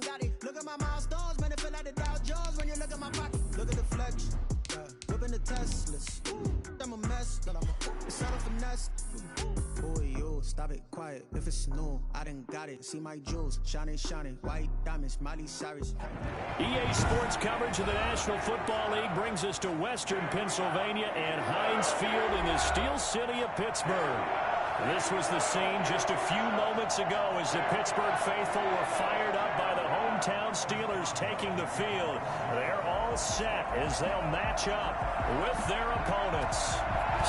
got it. Look at my milestones, man, it feel like the Dow Jones when you look at my pocket. Look at the flex, yeah. Whipping the Teslas. I'm a mess, it's all a finesse. Boy, you stop it quiet. If it's new, I done got it. See my jewels, shining, shining. White diamonds, Miley Cyrus. EA Sports coverage of the National Football League brings us to Western Pennsylvania and Heinz Field in the Steel City of Pittsburgh. This was the scene just a few moments ago as the Pittsburgh faithful were fired up by the hometown Steelers taking the field. They're all set as they'll match up with their opponents.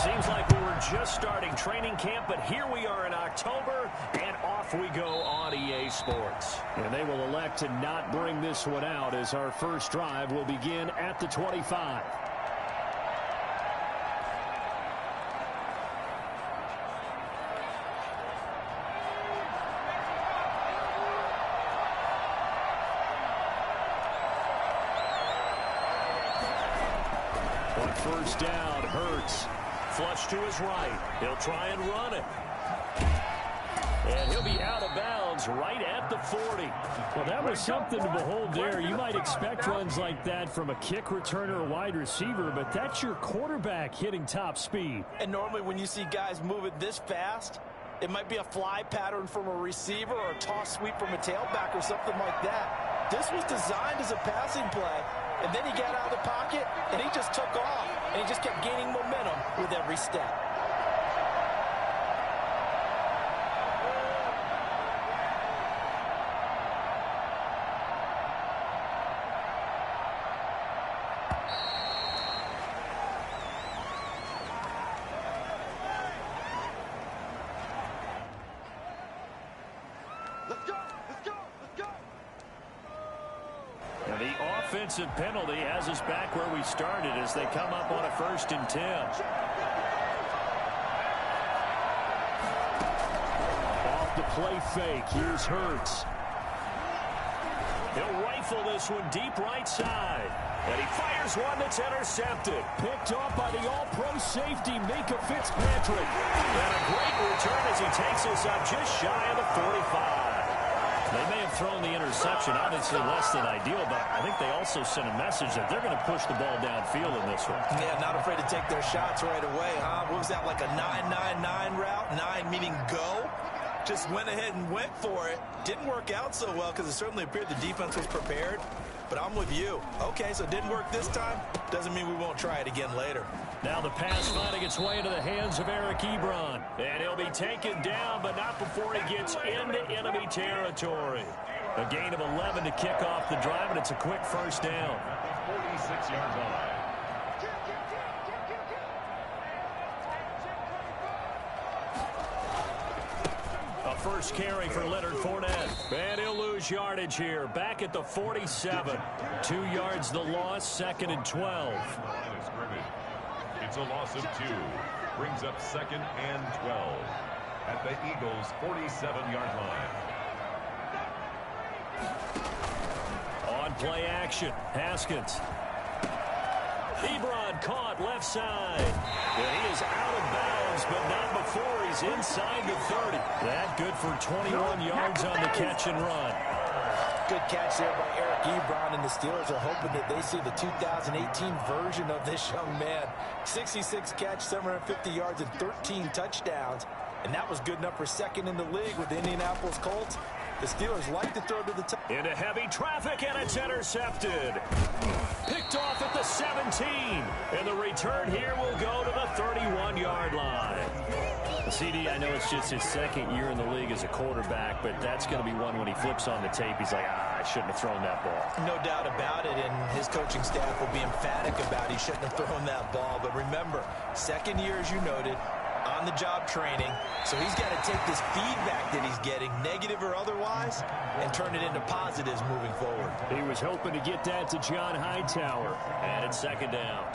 Seems like we were just starting training camp, but here we are in October, and off we go on EA Sports. And they will elect to not bring this one out as our first drive will begin at the 25. On first down, Hurts. Flush to his right. He'll try and run it. And he'll be out of bounds right at the 40. Well, that was something to behold there. You might expect runs like that from a kick returner or wide receiver, but that's your quarterback hitting top speed. And normally when you see guys move it this fast, it might be a fly pattern from a receiver or a toss sweep from a tailback or something like that. This was designed as a passing play. And then he got out of the pocket, and he just took off. And he just kept gaining momentum with every step. And the offensive penalty has us back where we started as they come up on a 1st and 10. Off the play fake, here's Hurts. He'll rifle this one deep right side. And he fires one that's intercepted. Picked off by the all-pro safety, Minkah Fitzpatrick. And a great return as he takes us up just shy of the 45. They may have thrown the interception, obviously less than ideal, but I think they also sent a message that they're going to push the ball downfield in this one. Yeah, not afraid to take their shots right away, huh? What was that, like a 9-9-9 route? 9 meaning go? Just went ahead and went for it. Didn't work out so well because it certainly appeared the defense was prepared. But I'm with you. Okay, so it didn't work this time. Doesn't mean we won't try it again later. Now the pass finding its way into the hands of Eric Ebron. And he'll be taken down, but not before he gets into enemy territory. A gain of 11 to kick off the drive, and it's a quick first down. 46-yard line. First carry for Leonard Fournette. And he'll lose yardage here. Back at the 47. 2 yards the loss, 2nd and 12. It's a loss of 2. Brings up 2nd and 12. At the Eagles' 47-yard line. On play action, Haskins. Ebron caught left side. And he is out of bounds, but not before he's inside the 30. That good for 21 yards on the catch and run. Good catch there by Eric Ebron, and the Steelers are hoping that they see the 2018 version of this young man. 66 catch, 750 yards, and 13 touchdowns. And that was good enough for 2nd in the league with the Indianapolis Colts. The Steelers like to throw to the top. Into heavy traffic, and it's intercepted. Picked off at the 17. And the return here will go to the 31-yard line. CD, I know it's just his 2nd year in the league as a quarterback, but that's going to be one when he flips on the tape. He's like, I shouldn't have thrown that ball. No doubt about it, and his coaching staff will be emphatic about he shouldn't have thrown that ball. But remember, 2nd year, as you noted, on-the-job training. So he's got to take this feedback that he's getting, negative or otherwise, and turn it into positives moving forward. He was hoping to get that to John Hightower. And it's 2nd down.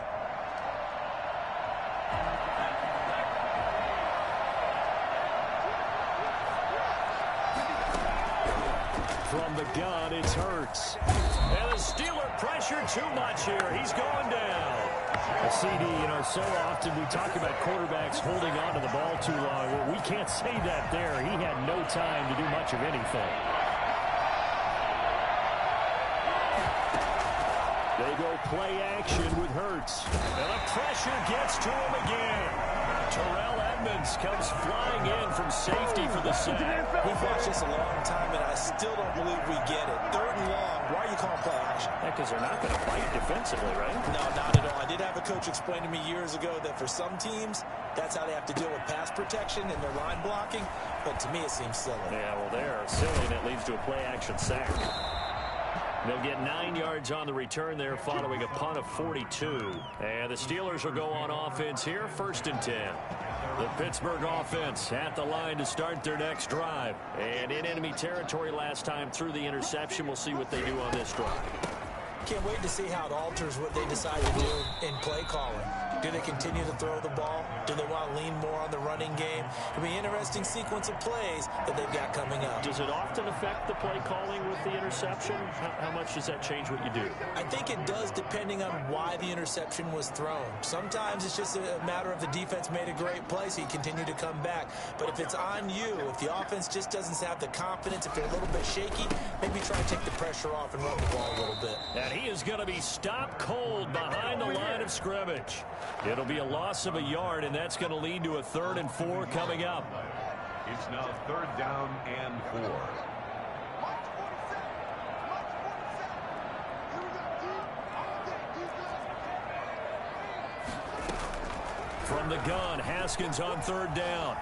From the gun, it's Hurts. And the Steeler pressure too much here. He's going down. A CD, so often we talk about quarterbacks holding on to the ball too long. Well, we can't say that there. He had no time to do much of anything. They go play action with Hurts. And the pressure gets to him again. Terrell Edmonds comes flying in from safety for the sack. We've watched this a long time, and I still don't believe we get it. 3rd and long. Why are you calling play action? Because they're not going to fight defensively, right? No, not at all. I did have a coach explain to me years ago that for some teams, that's how they have to deal with pass protection and their line blocking. But to me, it seems silly. Yeah, well, they're silly, and it leads to a play-action sack. They'll get 9 yards on the return there following a punt of 42. And the Steelers will go on offense here, 1st and 10. The Pittsburgh offense at the line to start their next drive. And in enemy territory last time through the interception. We'll see what they do on this drive. Can't wait to see how it alters what they decide to do in play calling. Do they continue to throw the ball? Do they want to lean more on the running game? It'll be an interesting sequence of plays that they've got coming up. Does it often affect the play calling with the interception? How much does that change what you do? I think it does depending on why the interception was thrown. Sometimes it's just a matter of the defense made a great play, so you continue to come back. But if it's on you, if the offense just doesn't have the confidence, if they're a little bit shaky, maybe try to take the pressure off and run the ball a little bit. And he is going to be stopped cold behind the line of scrimmage. It'll be a loss of a yard, and that's going to lead to a 3rd and 4 coming up. It's now 3rd down and 4. From the gun, Haskins on 3rd down.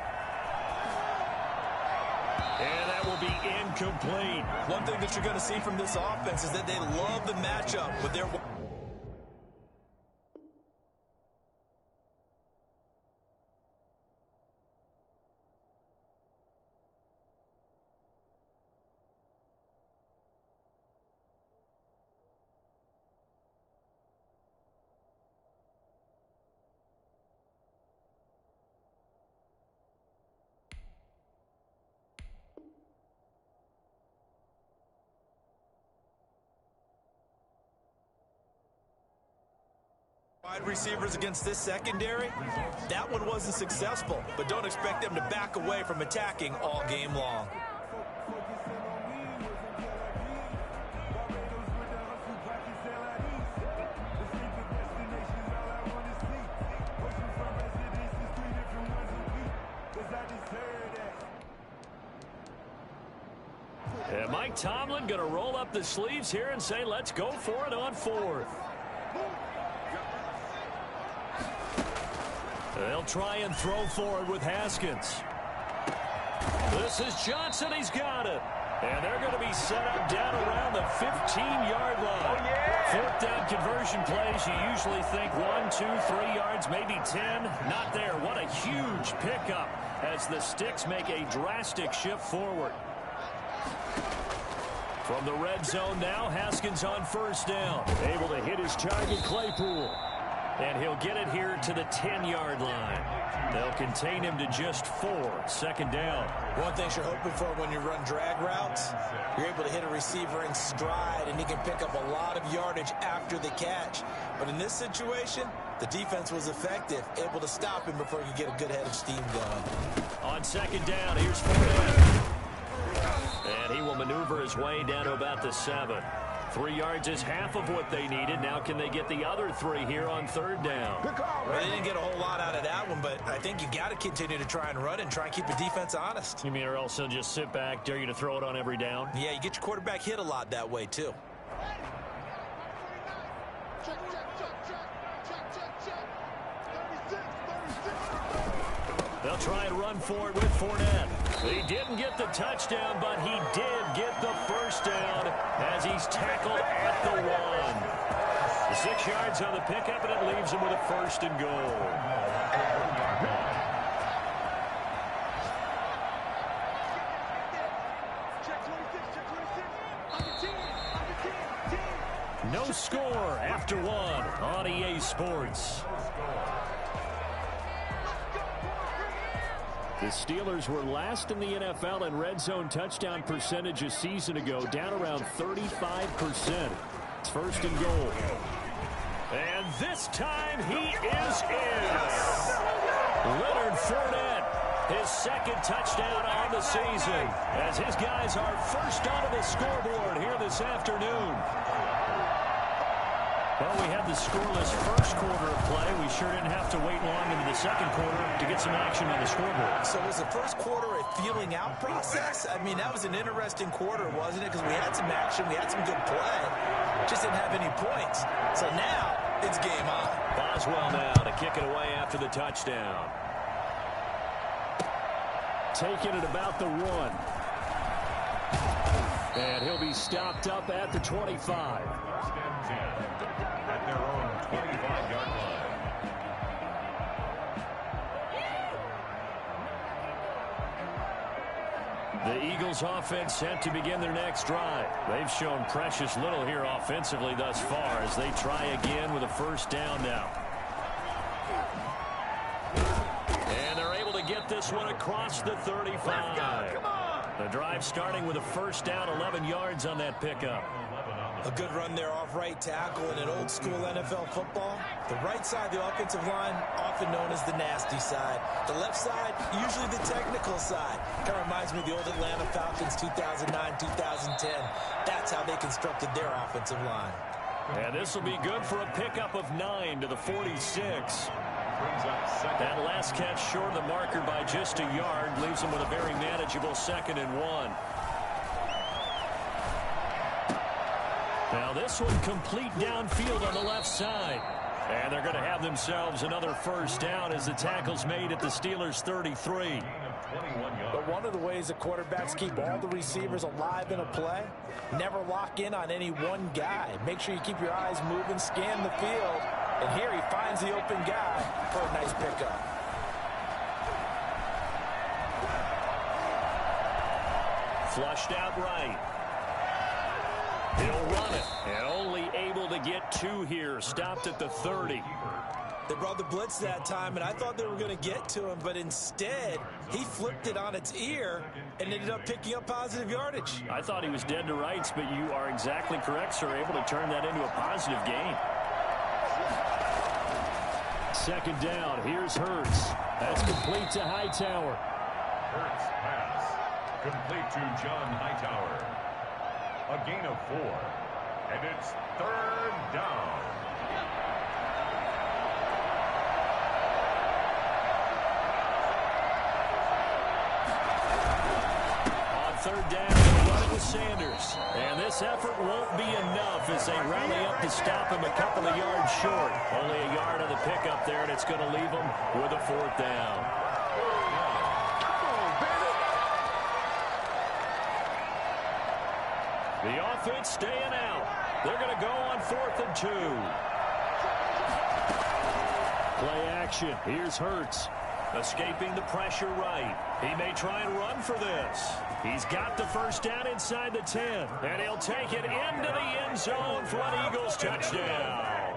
And that will be incomplete. One thing that you're going to see from this offense is that they love the matchup with their... wide receivers against this secondary. That one wasn't successful, but don't expect them to back away from attacking all game long. And Mike Tomlin going to roll up the sleeves here and say, let's go for it on 4th. They'll try and throw forward with Haskins. This is Johnson. He's got it. And they're going to be set up down around the 15-yard line. 4th down conversion plays, you usually think 1, 2, 3 yards, maybe 10. Not there. What a huge pickup as the Sticks make a drastic shift forward. From the red zone now, Haskins on 1st down. Able to hit his target, Claypool. And he'll get it here to the 10-yard line. They'll contain him to just 4. 2nd down. One thing you're hoping for when you run drag routes, you're able to hit a receiver in stride, and he can pick up a lot of yardage after the catch. But in this situation, the defense was effective, able to stop him before he could get a good head of steam going. On 2nd down, here's Fournette. And he will maneuver his way down to about the 7. 3 yards is half of what they needed. Now can they get the other 3 here on 3rd down? Well, they didn't get a whole lot out of that one, but I think you got to continue to try and run and try and keep the defense honest. You mean or else they'll just sit back, dare you to throw it on every down? Yeah, you get your quarterback hit a lot that way, too. They'll try and run for it with Fournette. He didn't get the touchdown, but he did get the 1st down as he's tackled at the 1. 6 yards on the pickup, and it leaves him with a 1st and goal. No score after 1 on EA Sports. The Steelers were last in the NFL in red zone touchdown percentage a season ago, down around 35%. It's 1st and goal. And this time he is in. Leonard Fournette, his 2nd touchdown on the season, as his guys are first onto the scoreboard here this afternoon. Well, we had the scoreless first quarter of play. We sure didn't have to wait long into the second quarter to get some action on the scoreboard. So was the first quarter a feeling out process? I mean, that was an interesting quarter, wasn't it? Because we had some action, we had some good play, just didn't have any points. So now it's game on. Boswell now to kick it away after the touchdown. Taking it about the 1. And he'll be stopped up at the 25. First and 10 at their own 25-yard line. The Eagles offense set to begin their next drive. They've shown precious little here offensively thus far as they try again with a first down now. And they're able to get this one across the 35. Let's go, come on. The drive starting with a first down, 11 yards on that pickup. A good run there off right tackle in an old-school NFL football. The right side of the offensive line, often known as the nasty side. The left side, usually the technical side. Kind of reminds me of the old Atlanta Falcons 2009-2010. That's how they constructed their offensive line. And this will be good for a pickup of 9 to the 46. That last catch short of the marker by just a yard leaves them with a very manageable 2nd and 1. Now this one complete downfield on the left side. And they're going to have themselves another first down as the tackle's made at the Steelers' 33. But one of the ways the quarterbacks keep all the receivers alive in a play, never lock in on any one guy. Make sure you keep your eyes moving, scan the field. And here he finds the open guy for a nice pickup. Flushed out right. He'll run it. And only able to get 2 here. Stopped at the 30. They brought the blitz that time, and I thought they were going to get to him, but instead, he flipped it on its ear and ended up picking up positive yardage. I thought he was dead to rights, but you are exactly correct, sir. Able to turn that into a positive gain. 2nd down. Here's Hurts. That's complete to Hightower. Hurts pass. Complete to John Hightower. A gain of 4. And it's 3rd down. On 3rd down, they'll run it with Sanders. And this effort won't be enough as they rally up to stop him a couple of yards short. Only a yard on the pickup there, and it's going to leave them with a 4th down. The offense staying out. They're going to go on 4th and 2. Play action. Here's Hurts. Escaping the pressure right. He may try and run for this. He's got the first down inside the 10. And he'll take it into the end zone for an Eagles touchdown.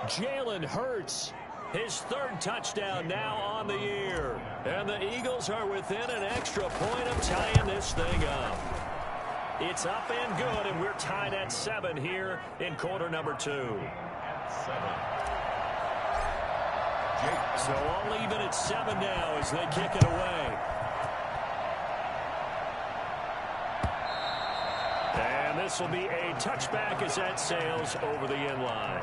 Jalen Hurts. His 3rd touchdown now on the year. And the Eagles are within an extra point of tying this thing up. It's up and good, and we're tied at 7 here in quarter number 2. 7. So all even at 7 now as they kick it away. And this will be a touchback as that sails over the end line.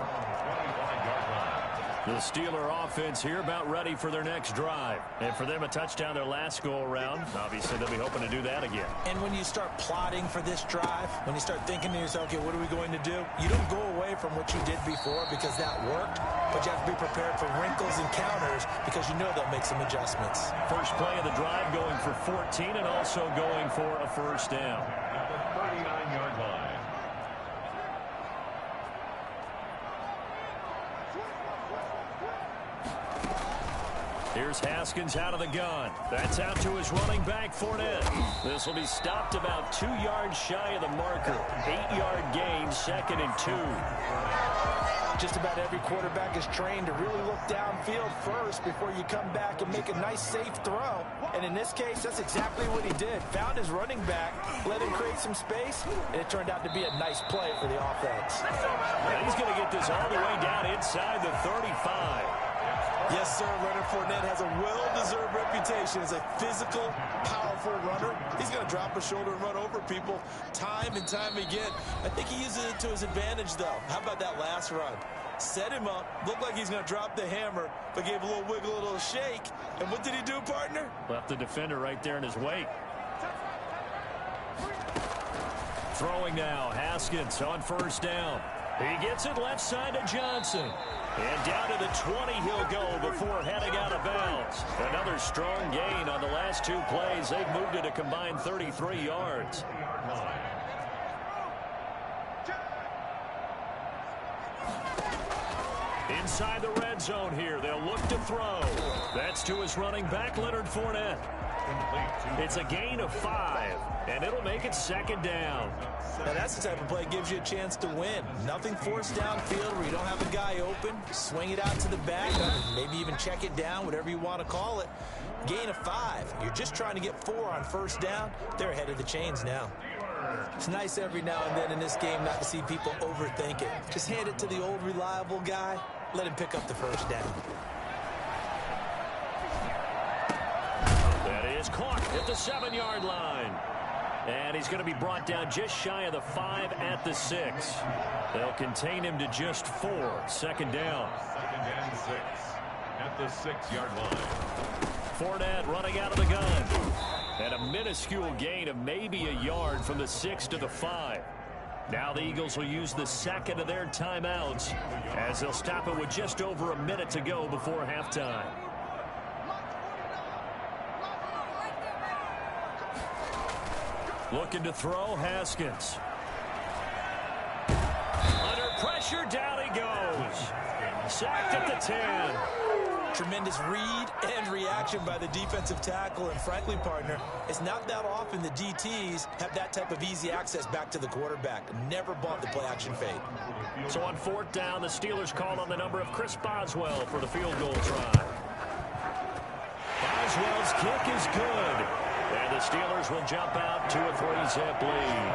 The Steeler offense here about ready for their next drive. And for them, a touchdown their last go-around. Obviously, they'll be hoping to do that again. And when you start plotting for this drive, when you start thinking to yourself, okay, what are we going to do? You don't go away from what you did before because that worked, but you have to be prepared for wrinkles and counters because you know they'll make some adjustments. First play of the drive going for 14 and also going for a first down. At the 39-yard line. Here's Haskins out of the gun. That's out to his running back, Fournette. This will be stopped about 2 yards shy of the marker. 8-yard gain, 2nd and 2. Just about every quarterback is trained to really look downfield first before you come back and make a nice, safe throw. And in this case, that's exactly what he did. Found his running back, let him create some space, and it turned out to be a nice play for the offense. And he's going to get this all the way down inside the 35. Yes, sir. Leonard Fournette has a well-deserved reputation as a physical, powerful runner. He's going to drop a shoulder and run over people time and time again. I think he uses it to his advantage, though. How about that last run? Set him up, looked like he's going to drop the hammer, but gave a little wiggle, a little shake. And what did he do, partner? Left the defender right there in his wake. Throwing now, Haskins on first down. He gets it left side to Johnson. And down to the 20 he'll go before heading out of bounds. Another strong gain on the last two plays. They've moved it a combined 33 yards. Inside the red zone here. They'll look to throw. That's to his running back, Leonard Fournette. It's a gain of 5, and it'll make it second down. Now that's the type of play that gives you a chance to win. Nothing forced downfield where you don't have a guy open. Swing it out to the back, maybe even check it down, whatever you want to call it. Gain of 5. You're just trying to get 4 on first down. They're ahead of the chains now. It's nice every now and then in this game not to see people overthink it. Just hand it to the old reliable guy. Let him pick up the first down. That is caught at the 7-yard line. And he's going to be brought down just shy of the 5 at the 6. They'll contain him to just 4. Second down. Second and 6 at the 6-yard line. Fournette running out of the gun. And a minuscule gain of maybe a yard from the 6 to the 5. Now the Eagles will use the second of their timeouts as they'll stop it with just over a minute to go before halftime. Looking to throw, Haskins. Under pressure, down he goes. Sacked at the 10. Tremendous read and reaction by the defensive tackle, and frankly, partner, it's not that often the DTs have that type of easy access back to the quarterback. Never bought the play-action fade. So on fourth down, the Steelers call on the number of Chris Boswell for the field goal try. Boswell's kick is good. And the Steelers will jump out to a 3-zip lead.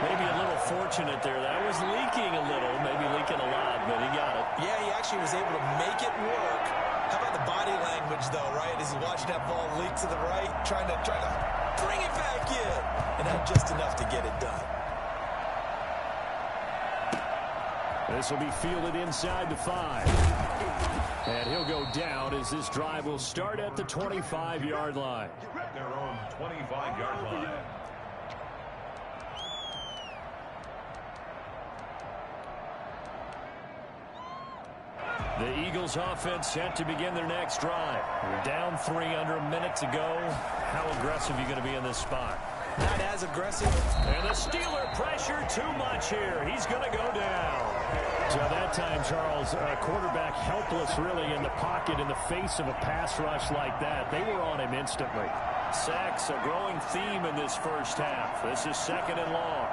Maybe a little fortunate there. That was leaking a little, maybe leaking a lot, but he got it. Yeah, he actually was able to make it work. How about the body language, though, right? As he's watching that ball leak to the right, trying to bring it back in. And had just enough to get it done. This will be fielded inside the 5. And he'll go down as this drive will start at the 25-yard line. At their own 25-yard line. The Eagles offense set to begin their next drive. We're down 3 under a minute to go. How aggressive are you going to be in this spot? Not as aggressive. And the Steeler pressure too much here. He's going to go down. So that time, Charles, quarterback helpless really in the pocket in the face of a pass rush like that. They were on him instantly. Sacks, a growing theme in this first half. This is second and long.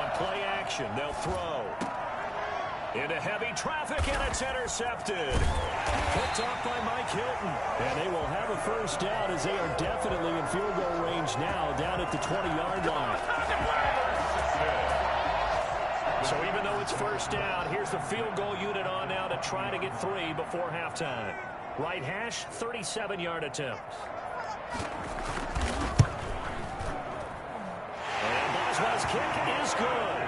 On play action, they'll throw. Into heavy traffic, and it's intercepted. Picked off by Mike Hilton. And they will have a first down as they are definitely in field goal range now down at the 20-yard line. So even though it's first down, here's the field goal unit on now to try to get 3 before halftime. Right hash, 37-yard attempt. And Boswell's kick is good.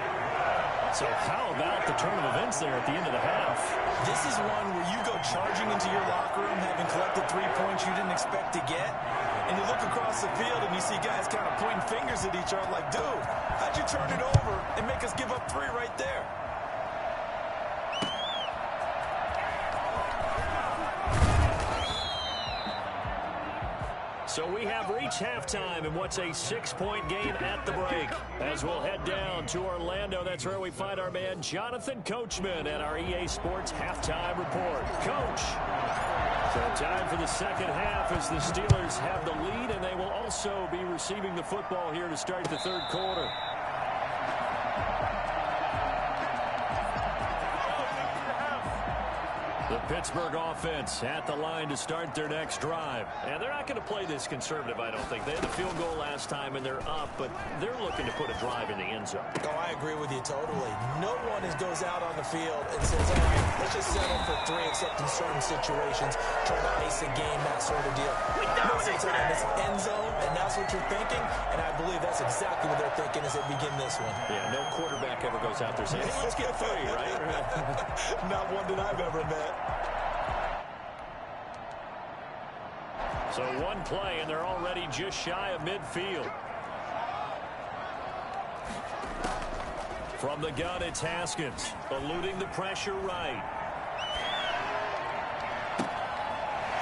So how about the turn of events there at the end of the half? This is one where you go charging into your locker room having collected 3 points you didn't expect to get. And you look across the field and you see guys kind of pointing fingers at each other like, dude, how'd you turn it over and make us give up 3 right there? So we have reached halftime in what's a 6-point game at the break. As we'll head down to Orlando, that's where we find our man Jonathan Coachman at our EA Sports Halftime Report. Coach. So time for the second half as the Steelers have the lead, and they will also be receiving the football here to start the third quarter. The Pittsburgh offense at the line to start their next drive. And they're not going to play this conservative, I don't think. They had the field goal last time, and they're up, but they're looking to put a drive in the end zone. Oh, I agree with you totally. No one goes out on the field and says, all right, let's just settle for 3, except in certain situations, trying to ice a game, that sort of deal. Most of the time, it's end zone, and that's what you're thinking, and I believe that's exactly what they're thinking as they begin this one. Yeah, no quarterback ever goes out there saying, hey, let's get 3, right? Not one that I've ever met. So one play, and they're already just shy of midfield. From the gun, it's Haskins, eluding the pressure right.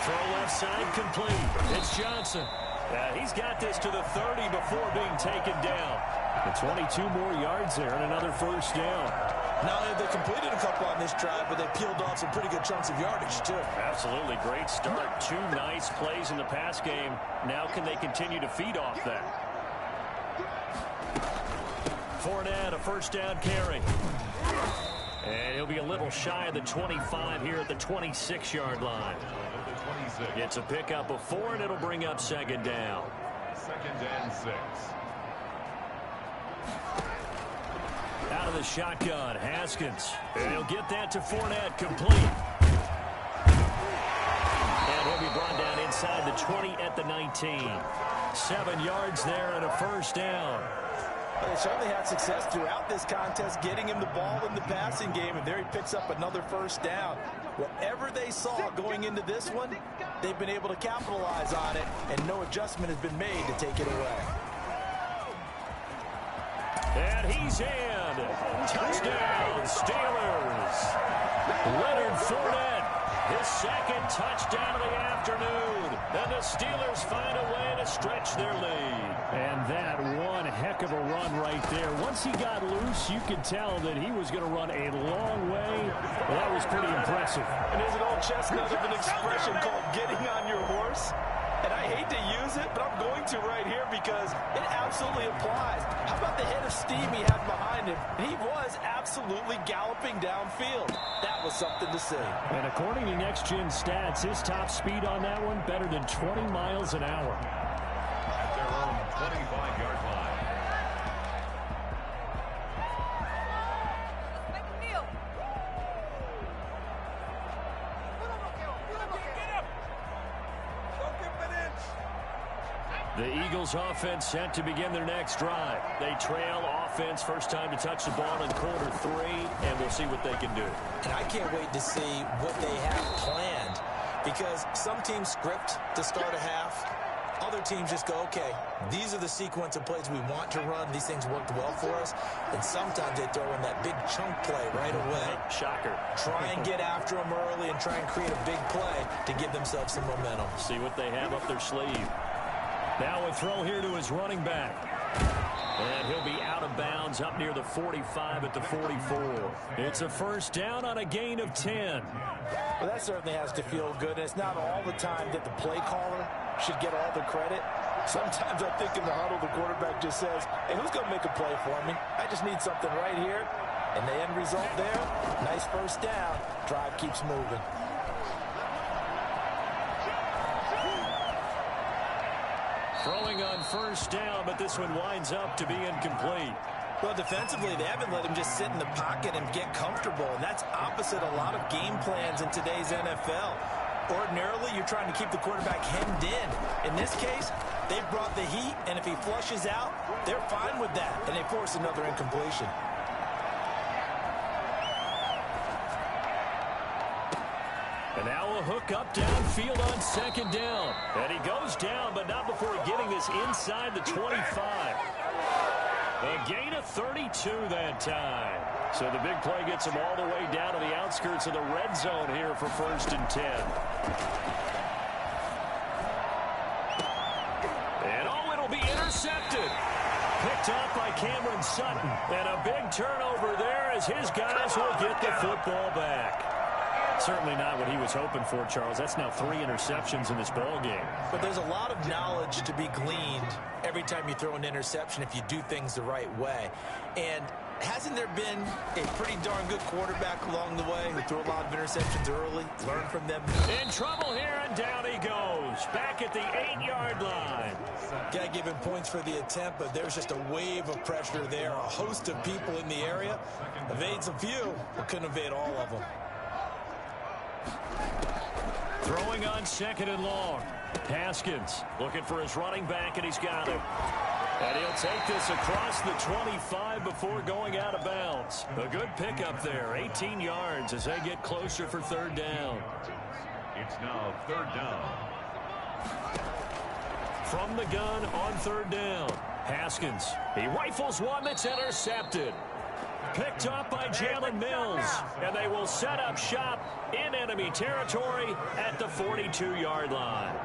Throw left side complete. It's Johnson. He's got this to the 30 before being taken down. And 22 more yards there and another first down. Not only have they completed a couple on this drive, but they peeled off some pretty good chunks of yardage, too. Absolutely. Great start. 2 nice plays in the pass game. Now can they continue to feed off that? Fournette, a first down carry. And he'll be a little shy of the 25 here at the 26-yard line. It's a pickup of 4, and it'll bring up second down. 2nd and 6. Out of the shotgun, Haskins. And he'll get that to Fournette, complete. And he'll be brought down inside the 20 at the 19. 7 yards there and a first down. Well, they certainly had success throughout this contest, getting him the ball in the passing game, and there he picks up another first down. Whatever they saw going into this one, they've been able to capitalize on it, and no adjustment has been made to take it away. And he's in. Touchdown, Steelers. Leonard Fournette, his second touchdown of the afternoon. And the Steelers find a way to stretch their lead. And that one heck of a run right there. Once he got loose, you could tell that he was going to run a long way. Well, that was pretty impressive. And there's an old chestnut of an expression called getting on your horse. And I hate to use it, but I'm going to right here because it absolutely applies. How about the head of steam he had behind him? He was absolutely galloping downfield. That was something to see. And according to Next Gen Stats, his top speed on that one better than 20 miles an hour. At their own 25-yard line. The Eagles offense set to begin their next drive. They trail offense, first time to touch the ball in quarter 3, and we'll see what they can do. And I can't wait to see what they have planned, because some teams script to start a half. Other teams just go, okay, these are the sequence of plays we want to run. These things worked well for us. And sometimes they throw in that big chunk play right away. Shocker. Try and get after them early and try and create a big play to give themselves some momentum. See what they have up their sleeve. Now a throw here to his running back. And he'll be out of bounds up near the 45 at the 44. It's a first down on a gain of 10. Well, that certainly has to feel good. And it's not all the time that the play caller should get all the credit. Sometimes I think in the huddle, the quarterback just says, hey, who's going to make a play for me? I just need something right here. And the end result there, nice first down. Drive keeps moving. Throwing on first down, but this one winds up to be incomplete. Well, defensively, they haven't let him just sit in the pocket and get comfortable, and that's opposite a lot of game plans in today's NFL. Ordinarily, you're trying to keep the quarterback hemmed in. In this case, they brought the heat, and if he flushes out, they're fine with that, and they force another incompletion. And now a hook up downfield on second down. And he goes down, but not before getting this inside the 25. A gain of 32 that time. So the big play gets him all the way down to the outskirts of the red zone here for 1st and 10. And oh, it'll be intercepted. Picked up by Cameron Sutton. And a big turnover there as his guys will get the football back. Certainly not what he was hoping for, Charles. That's now 3 interceptions in this ball game. But there's a lot of knowledge to be gleaned every time you throw an interception if you do things the right way. And hasn't there been a pretty darn good quarterback along the way who threw a lot of interceptions early? Learn from them. In trouble here, and down he goes. Back at the 8-yard line. Got to give him points for the attempt, but there's just a wave of pressure there. A host of people in the area. Evades a few, but couldn't evade all of them. Throwing on 2nd and long. Haskins looking for his running back, and he's got him. And he'll take this across the 25 before going out of bounds. A good pickup there, 18 yards as they get closer for 3rd down. It's now 3rd down. From the gun on 3rd down. Haskins, he rifles one that's intercepted. Picked up by Jalen Mills, and they will set up shop in enemy territory at the 42-yard line.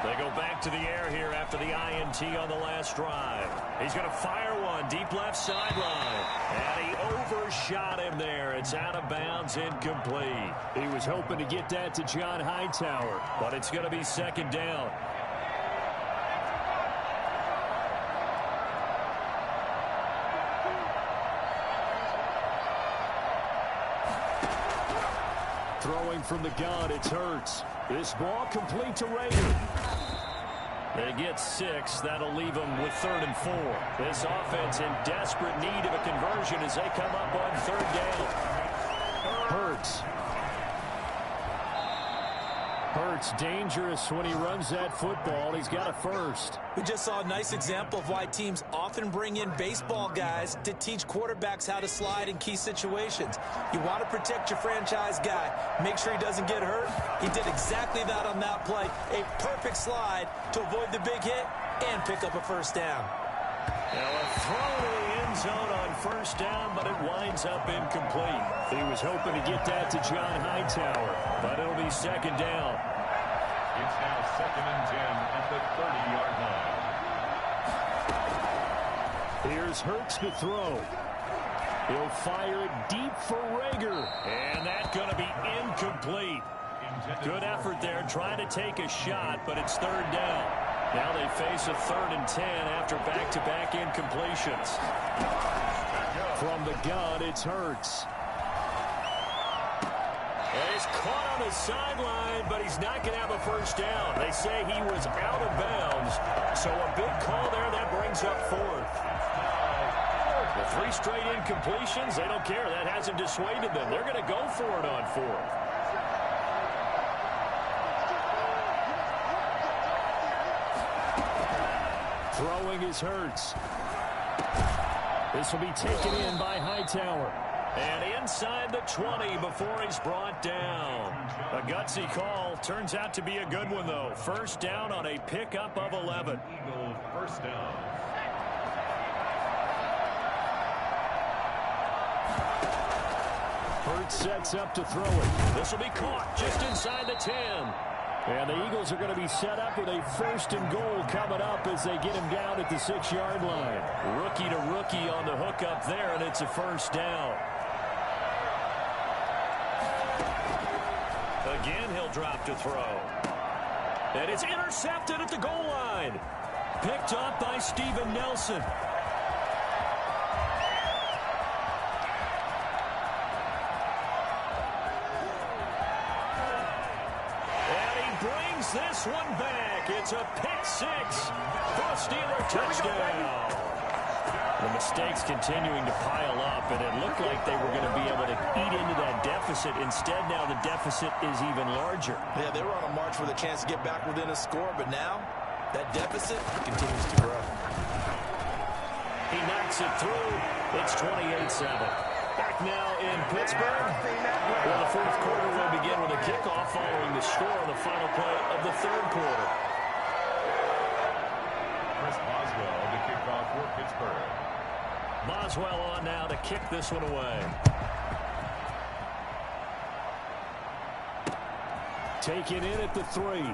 They go back to the air here after the INT on the last drive. He's going to fire one deep left sideline. And he overshot him there. It's out of bounds, incomplete. He was hoping to get that to John Hightower, but it's going to be 2nd down. Throwing from the gun, it's Hurts. This ball complete to Rager. They get 6. That'll leave them with 3rd and 4. This offense in desperate need of a conversion as they come up on 3rd down. Hurts. Hurts dangerous when he runs that football. He's got a first. We just saw a nice example of why teams often bring in baseball guys to teach quarterbacks how to slide in key situations. You want to protect your franchise guy. Make sure he doesn't get hurt. He did exactly that on that play. A perfect slide to avoid the big hit and pick up a first down. Now a throw to the end zone on 1st down, but it winds up incomplete. He was hoping to get that to John Hightower, but it'll be 2nd down. It's now 2nd and 10 at the 30-yard line. Here's Hurts to throw. He'll fire it deep for Rager, and that's going to be incomplete. Good effort there trying to take a shot, but it's 3rd down. Now they face a 3rd and 10 after back-to-back incompletions. From the gun, it's Hurts. And he's caught on the sideline, but he's not going to have a first down. They say he was out of bounds, so a big call there that brings up 4th. The 3 straight incompletions, they don't care. That hasn't dissuaded them. They're going to go for it on 4th. Throwing is Hurts. This will be taken in by Hightower. And inside the 20 before he's brought down. A gutsy call. Turns out to be a good one, though. First down on a pickup of 11. Eagle first down. Hurts sets up to throw it. This will be caught just inside the 10. And the Eagles are going to be set up with a 1st and goal coming up as they get him down at the 6-yard line. Rookie to rookie on the hook up there, and it's a first down. Again, he'll drop to throw. And it's intercepted at the goal line. Picked up by Steven Nelson. This one back. It's a pick 6 for a Steeler touchdown. The mistakes continuing to pile up, and it looked like they were going to be able to eat into that deficit. Instead, now the deficit is even larger. Yeah, they were on a march with a chance to get back within a score, but now that deficit continues to grow. He knocks it through. It's 28-7. Back now in Pittsburgh. Well, the 4th quarter will begin with a kickoff following the score on the final play of the 3rd quarter. Chris Boswell to kick off for Pittsburgh. Boswell on now to kick this one away. Taken in at the 3.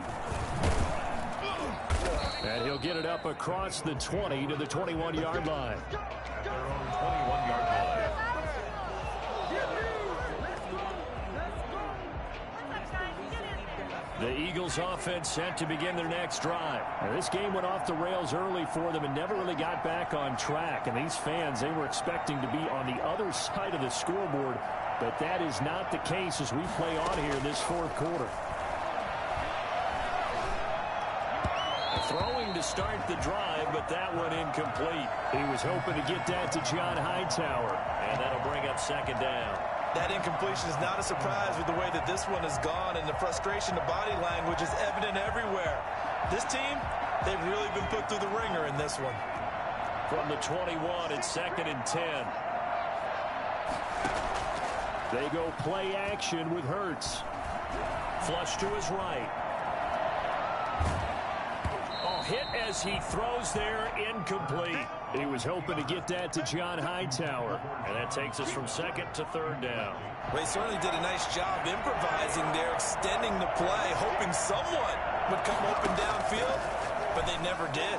And he'll get it up across the 20 to the 21-yard line. Their own 21-yard line. The Eagles offense set to begin their next drive. Now, this game went off the rails early for them and never really got back on track. And these fans, they were expecting to be on the other side of the scoreboard, but that is not the case as we play on here in this fourth quarter. Throwing to start the drive, but that one incomplete. He was hoping to get that to John Hightower, and that'll bring up second down. That incompletion is not a surprise with the way that this one has gone, and the frustration, the body language is evident everywhere. This team, they've really been put through the ringer in this one. From the 21, it's 2nd and 10. They go play action with Hurts. Flush to his right. Hit as he throws there, incomplete. He was hoping to get that to John Hightower, and that takes us from 2nd to 3rd down. Well, he certainly did a nice job improvising there, extending the play, hoping someone would come open downfield, but they never did.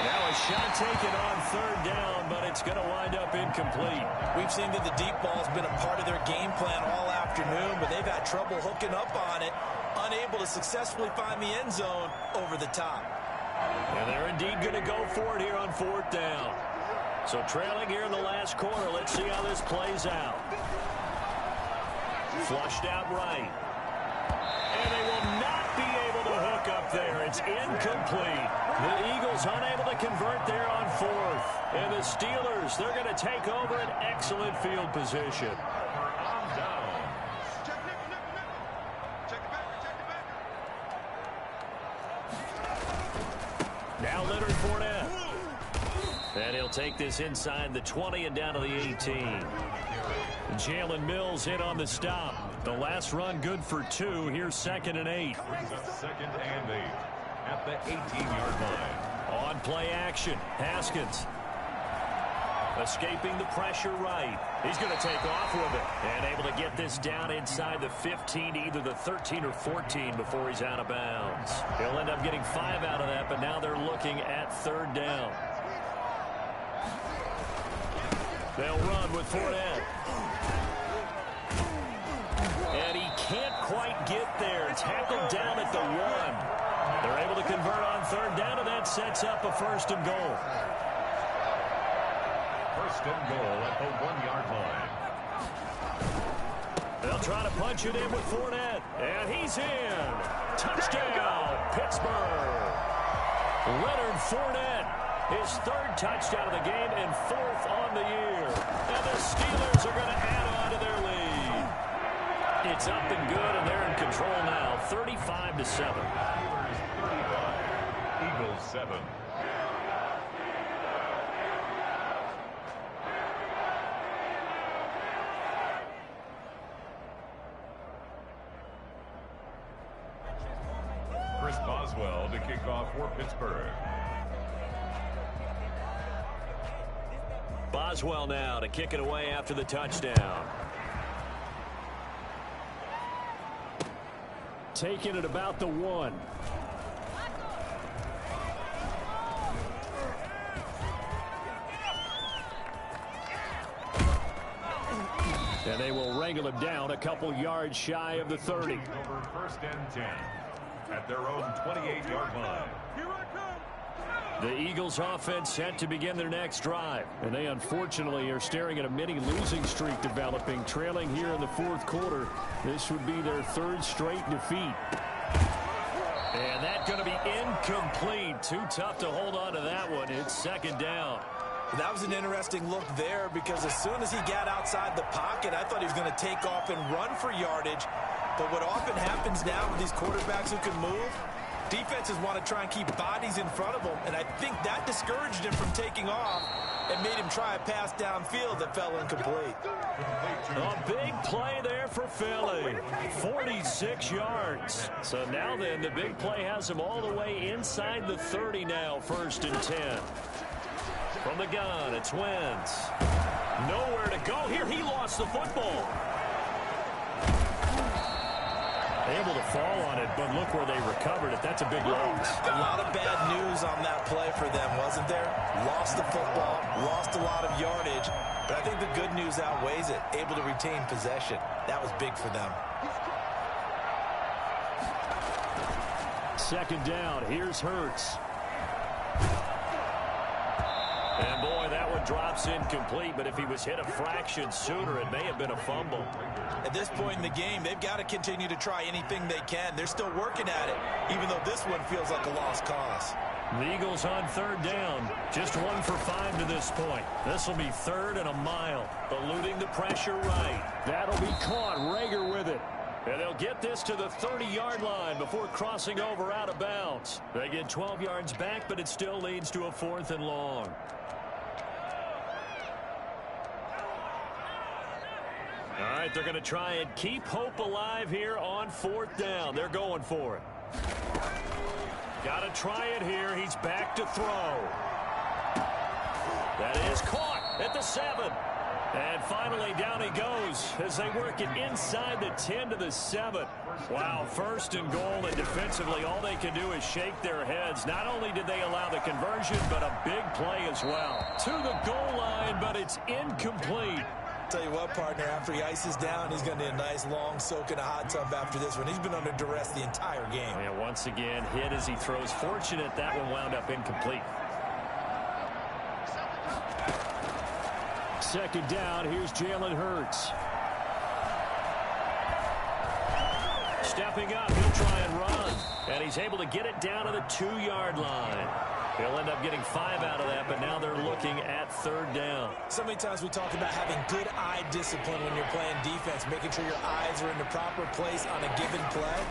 Now a shot taken on 3rd down, but it's going to wind up incomplete. We've seen that the deep ball's been a part of their game plan all afternoon, but they've had trouble hooking up on it, unable to successfully find the end zone over the top. And they're indeed going to go for it here on 4th down. So trailing here in the last quarter, let's see how this plays out. Flushed out right. And they will not be able to hook up there. It's incomplete. The Eagles unable to convert there on 4th. And the Steelers, they're going to take over an excellent field position. Now Leonard Fournette. And he'll take this inside the 20 and down to the 18. Jalen Mills in on the stop. The last run good for 2. Here's 2nd and 8. 2nd and 8 at the 18-yard line. On play action, Haskins. Escaping the pressure right. He's going to take off with it. And able to get this down inside the 15, either the 13 or 14 before he's out of bounds. He'll end up getting 5 out of that, but now they're looking at 3rd down. They'll run with Fournette. And he can't quite get there. Tackled down at the 1. They're able to convert on 3rd down, and that sets up a 1st and goal. 1st and goal at the 1-yard line. They'll try to punch it in with Fournette. And he's in. Touchdown, Pittsburgh. Leonard Fournette, his 3rd touchdown of the game and 4th on the year. And the Steelers are going to add on to their lead. It's up and good, and they're in control now, 35-7. Steelers 35, Eagles 7. Chris Boswell to kick off for Pittsburgh. Boswell now to kick it away after the touchdown. Taking it about the 1. And they will wrangle him down a couple yards shy of the 30. Over 1st and 10 at their own 28-yard line. The Eagles offense set to begin their next drive. And they unfortunately are staring at a mini losing streak developing, trailing here in the 4th quarter. This would be their 3rd straight defeat. And that's going to be incomplete. Too tough to hold on to that one. It's 2nd down. That was an interesting look there because as soon as he got outside the pocket, I thought he was going to take off and run for yardage. But what often happens now with these quarterbacks who can move, defenses want to try and keep bodies in front of them, and I think that discouraged him from taking off and made him try a pass downfield that fell incomplete. A big play there for Philly. 46 yards. So now then, the big play has him all the way inside the 30 now, 1st and 10. From the gun, it's Wentz. Nowhere to go here. He lost the football. Able to fall on it, but look where they recovered it. That's a big loss. A lot of bad news on that play for them, wasn't there? Lost the football, lost a lot of yardage, But I think the good news outweighs it. Able to retain possession. That was big for them. Second down. Here's Hurts. And, boy, that one drops incomplete. But if he was hit a fraction sooner, it may have been a fumble. At this point in the game, they've got to continue to try anything they can. They're still working at it, even though this one feels like a lost cause. The Eagles on third down. Just 1 for 5 to this point. This will be 3rd and a mile. Eluding the pressure right. That'll be caught. Reagor with it. And they'll get this to the 30-yard line before crossing over out of bounds. They get 12 yards back, but it still leads to a 4th and long. All right, they're going to try and keep hope alive here on 4th down. They're going for it. Got to try it here. He's back to throw. That is caught at the 7. And finally, down he goes as they work it inside the 10 to the 7. Wow, 1st and goal, and defensively, all they can do is shake their heads. Not only did they allow the conversion, but a big play as well. To the goal line, but it's incomplete. Tell you what, partner, after he ices down, he's going to need a nice long soak in a hot tub after this one. He's been under duress the entire game. Yeah, once again, hit as he throws. Fortunate that one wound up incomplete. Second down, here's Jalen Hurts. Stepping up, he'll try and run. And he's able to get it down to the 2-yard line. He'll end up getting 5 out of that, but now they're looking at 3rd down. So many times we talk about having good eye discipline when you're playing defense, making sure your eyes are in the proper place on a given play.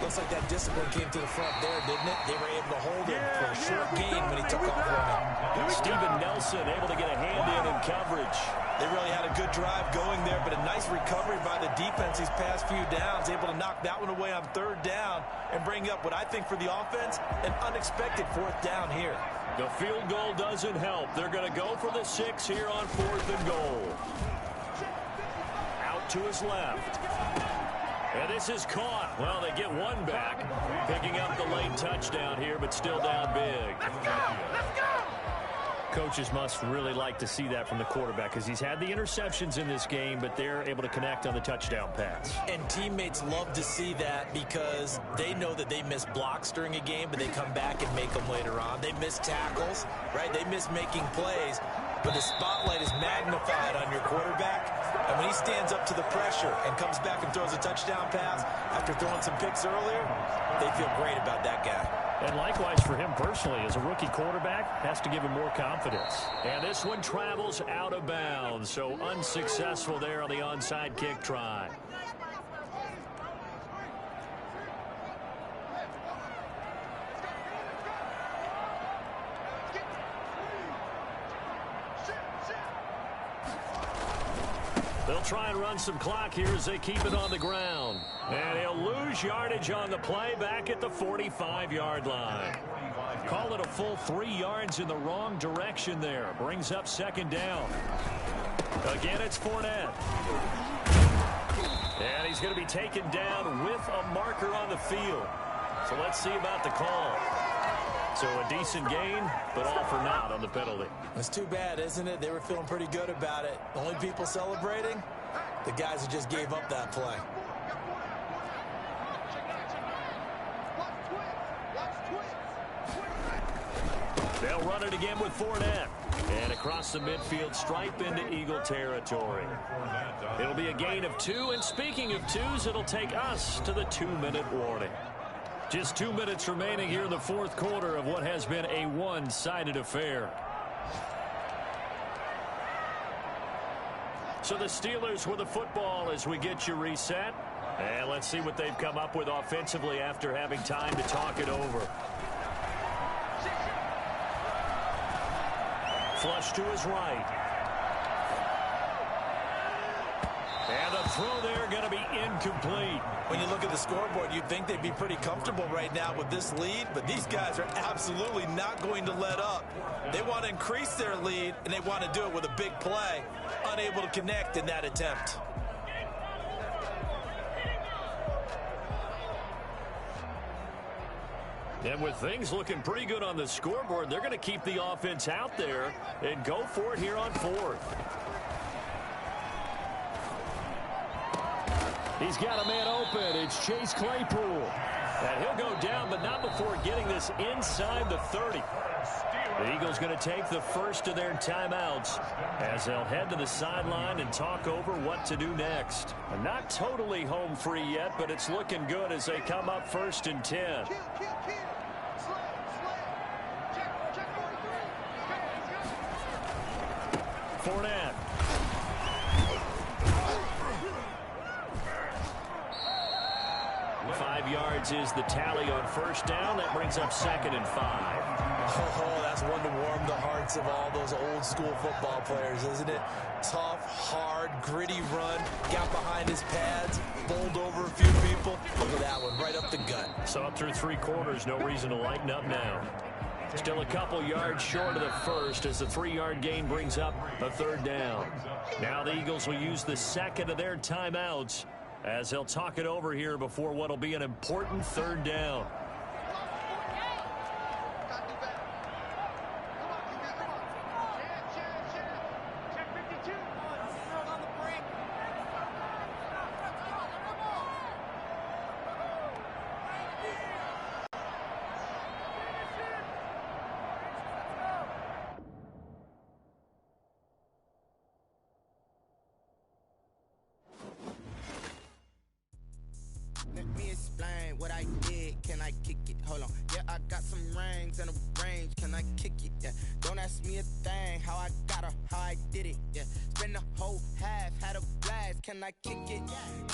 Looks like that discipline came to the front there, didn't it? They were able to hold him for a short gain when he took off running. Steven Nelson able to get a hand in coverage. They really had a good drive going there, but a nice recovery by the defense these past few downs, able to knock that one away on 3rd down and bring up what I think for the offense, an unexpected 4th down here. The field goal doesn't help. They're going to go for the 6 here on 4th and goal. Out to his left. And this is caught. Well, they get 1 back, picking up the late touchdown here, but still down big. Let's go! Coaches must really like to see that from the quarterback because he's had the interceptions in this game, but they're able to connect on the touchdown pass. And teammates love to see that because they know that they miss blocks during a game, but they come back and make them later on. They miss tackles, right? They miss making plays, but the spotlight is magnified on your quarterback. And when he stands up to the pressure and comes back and throws a touchdown pass after throwing some picks earlier, they feel great about that guy. And likewise for him personally, as a rookie quarterback, has to give him more confidence. And this one travels out of bounds, so unsuccessful there on the onside kick try. They'll try and run some clock here as they keep it on the ground. And he'll lose yardage on the play back at the 45-yard line. Call it a full 3 yards in the wrong direction there. Brings up 2nd down. Again, it's Fournette. And he's going to be taken down with a marker on the field. So let's see about the call. So a decent gain, but all for naught on the penalty. It's too bad, isn't it? They were feeling pretty good about it. The only people celebrating, the guys who just gave up that play. They'll run it again with Fournette. And across the midfield stripe into Eagle territory. It'll be a gain of 2. And speaking of 2s, it'll take us to the 2-minute warning. Just 2 minutes remaining here in the 4th quarter of what has been a one-sided affair. So the Steelers with the football as we get you reset. And let's see what they've come up with offensively after having time to talk it over. Flush to his right. And the throw there going to be incomplete. When you look at the scoreboard, you'd think they'd be pretty comfortable right now with this lead, but these guys are absolutely not going to let up. They want to increase their lead, and they want to do it with a big play. Unable to connect in that attempt. And with things looking pretty good on the scoreboard, they're going to keep the offense out there and go for it here on 4th. He's got a man open. It's Chase Claypool. And he'll go down, but not before getting this inside the 30. The Eagles going to take the first of their timeouts as they'll head to the sideline and talk over what to do next. Not totally home free yet, but it's looking good as they come up 1st and 10. Fournette. Five yards is the tally on first down. That brings up 2nd and 5. Oh, that's one to warm the hearts of all those old school football players, isn't it? Tough, hard, gritty run. Got behind his pads, bowled over a few people. Look at that one, right up the gut. So up through 3 quarters, no reason to lighten up now. Still a couple yards short of the first as the 3-yard gain brings up a 3rd down. Now the Eagles will use the 2nd of their timeouts as they'll talk it over here before what will be an important 3rd down. Let me explain what I did. Can I kick it? Hold on. Yeah, I got some rings and a range. Can I kick it? Yeah. Don't ask me a thing. How I got her, how I did it. Yeah. Spend the whole half, had a blast. Can I kick it?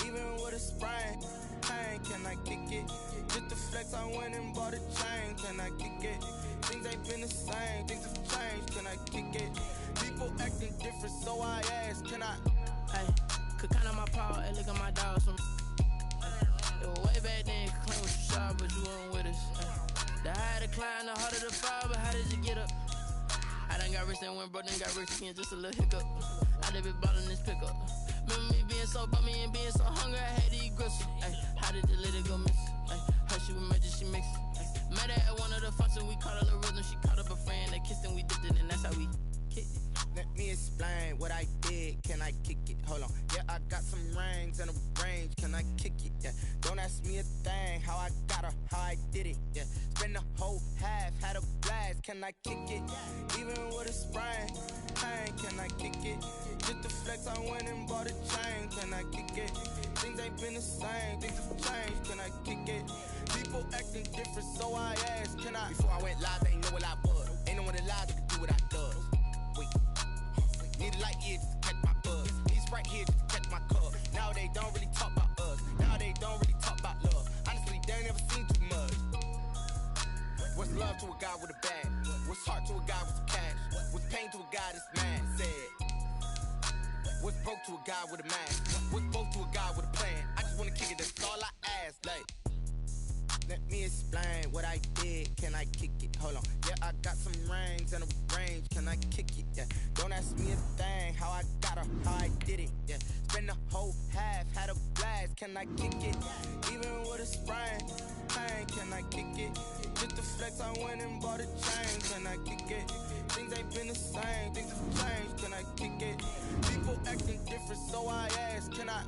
Even with a sprain. Pain, can I kick it? Just the flex, I went and bought a chain. Can I kick it? Things ain't been the same. Things have changed. Can I kick it? People acting different, so I ask. Can I? Hey, could count on my power and look at my dogs from. Way back then, you could claim what you saw, but you weren't with us. The higher the climb, the harder the fall, but how did you get up? I done got rich and went broke, then got rich again, just a little hiccup. I done been ballin' this pickup. Remember me being so bummy and being so hungry, I had to eat gristle. Ay, how did you let it go miss? Ay, how she was magic, she mixed. Met her at one of the functions, we caught a little rhythm, she caught up a friend, they kissed and we dipped it, and that's how we kicked it. Let me explain what I did. Can I kick it? Hold on. Yeah, I got some rings and a range. Can I kick it? Yeah. Don't ask me a thing. How I got her, how I did it. Yeah. Spend the whole half, had a blast. Can I kick it? Even with a sprain. Pain, can I kick it? Just the flex, I went and bought a chain. Can I kick it? Things ain't been the same. Things have changed. Can I kick it? People acting different, so I asked. Can I? Before I went live, they ain't know what I was. Ain't no one alive that could do what I does. Wait. Need a light year just to catch my buzz. Need Sprite here just to catch my cup. Now they don't really talk about us. Now they don't really talk about love. Honestly, they ain't never seen too much. What's love to a guy with a bag? What's heart to a guy with some cash? What's pain to a guy that's mad? Said. What's broke to a guy with a mask? What's both to a guy with a plan? I just wanna kick it, that's all I ask. Like, let me explain what I did. Can I kick it? Hold on. Yeah, I got some rings and a range. Can I kick it? Yeah. Don't ask me a thing. How I got her, how I did it. Yeah. Spend the whole half, had a blast. Can I kick it? Even with a sprain. Pain, can I kick it? Just the flex, I went and bought a chain. Can I kick it? Things ain't been the same. Things have changed. Can I kick it? People acting different, so I ask. Can I?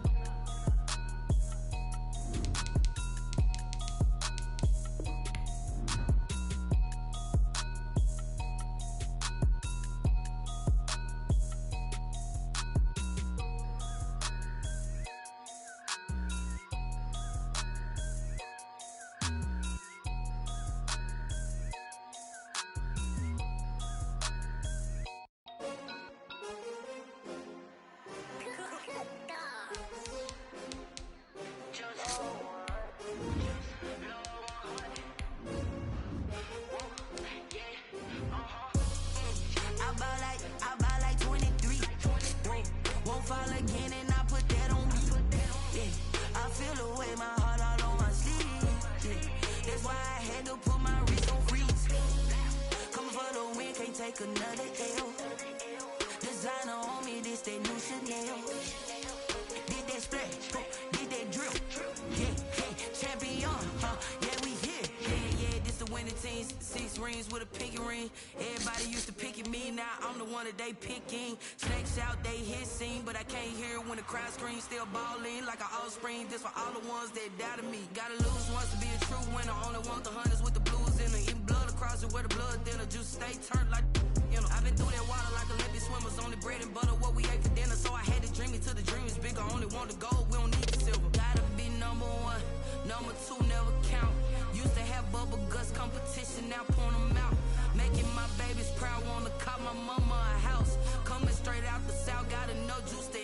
100 they picking. Snakes out, they hissing, but I can't hear when the crowd screams. Still balling like an offspring. This for all the ones that doubted me. Gotta lose once to be a true winner. Only want the hunters with the blues in them. Eating blood across it where the blood dinner. Juice stay turned like, you know. I've been through that water like Olympic swimmers. Only bread and butter, what we ate for dinner. So I had to dream it till the dream is bigger. Only want the gold, we don't need the silver. Gotta be number one, number two never count. Used to have bubble guts competition, now point them out. Making my babies proud, wanna call my mama a house. Coming straight out the south, got enough juice to